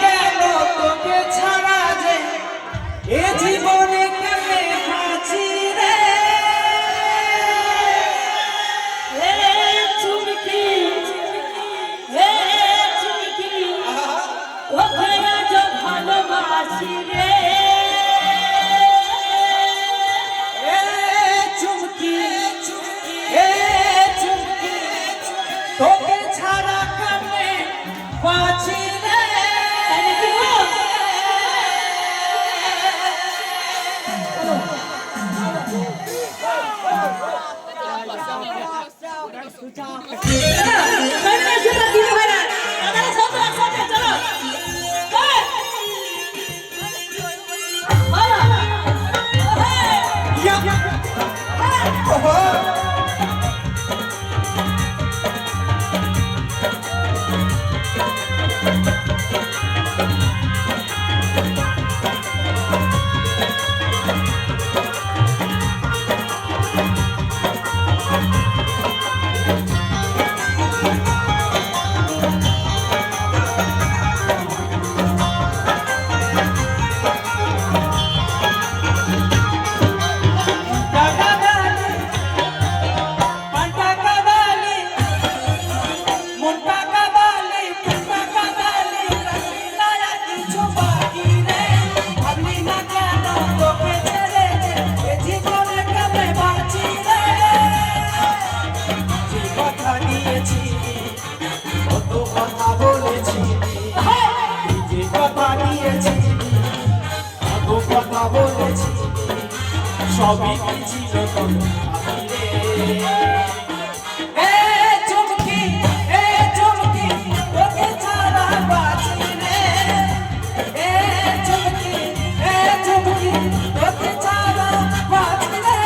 কেন তোকে ছাড়া যে এ জীবনে কেমনে বাঁচি রে চুমকি তোকে আজ ভালোবাসি রে চুমকি তোকে ছাড়া কেমনে বাঁচি রে সবই ছিল তোর চুমকি তোকে ছাড়া বাঁচি রে চুমকি তোকে ছাড়া বাঁচি রে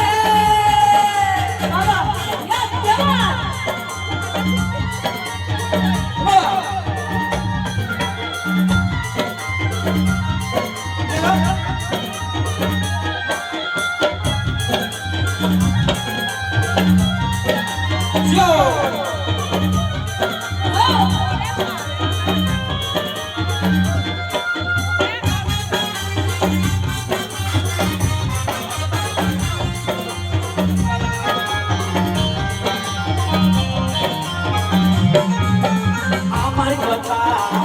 আমার কথা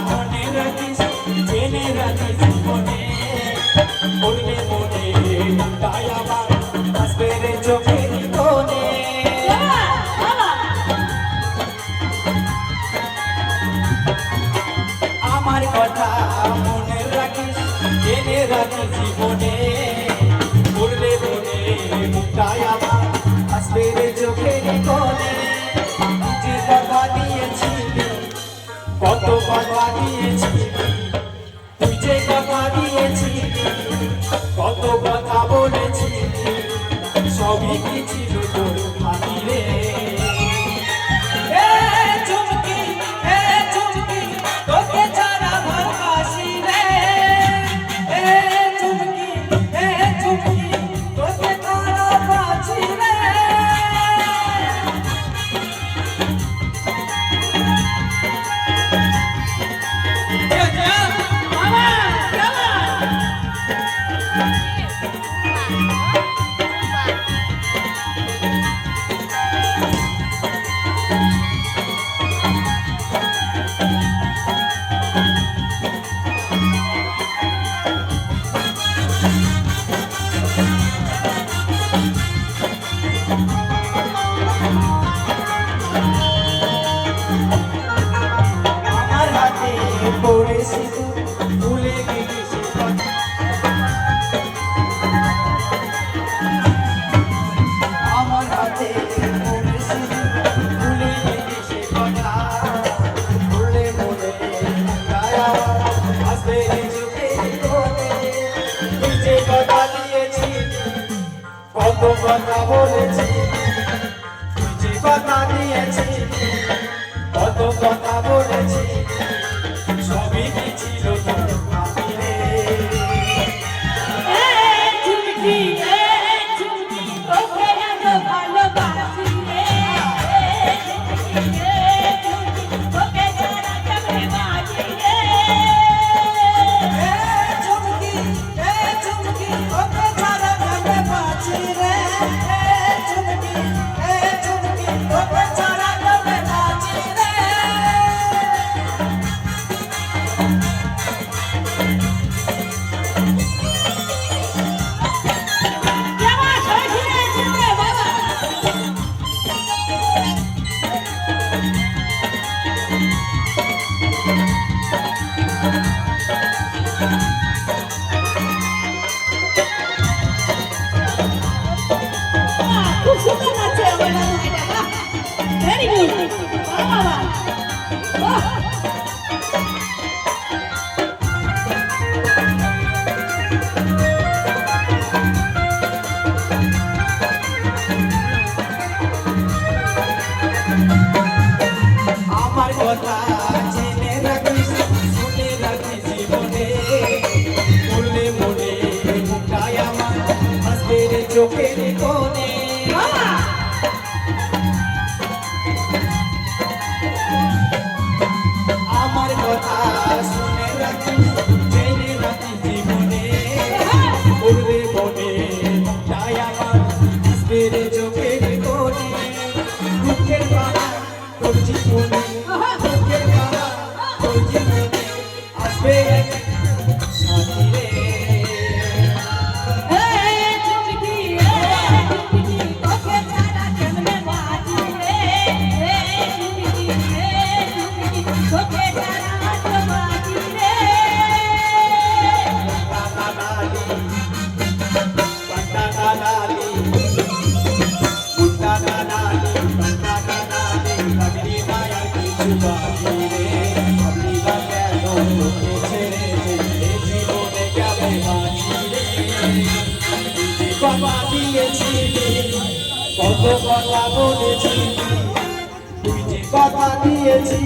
মনে রাখিস জেনে রাখিস মনে পড়লে মনে তাই আমার আসবে রে চোখের কোণে আমার কথা মনে রাখিস জেনে রাখিস জীবনে পড়লে মনে তাই আমার আসবে রে চোখের কোণে যে কথা দিয়েছিলি কত কথা দিয়েছিলি তুই যে কথা দিয়েছিলি কত কথা বলেছিলি সবই কি ছিল তোর ভাবি রে চুমকি তোকে ছাড়া ভালোবাসি রে চুমকি তোকে ছাড়া বাঁচি রে আমার হাতে পড়েছি ভুলে গেছি আমার হাতে পড়েছি ভুলে গেছি কথা ভুলে মনে আসবে চোখে তুই যে কথা দিয়েছি কত কথা বলেছি তুই যে কথা দিয়েছি কত কথা বলেছি সবই কি ছিল তোর ভাবি রে চুমকি তোকে আজ ভালোবাসি রে জীবনে আমার কথা শুনে রাখি জেনে রাখি জীবনে উড়বে বনে তাই আমার আসবে রে চোখের কোণে দুঃখের পাহাড় তোর জীবনে দুঃখের পাহাড় তোর জীবনে আসবে সাথী রে কথা দিয়েছি কত কথা বলেছি তুই যে কথা দিয়েছি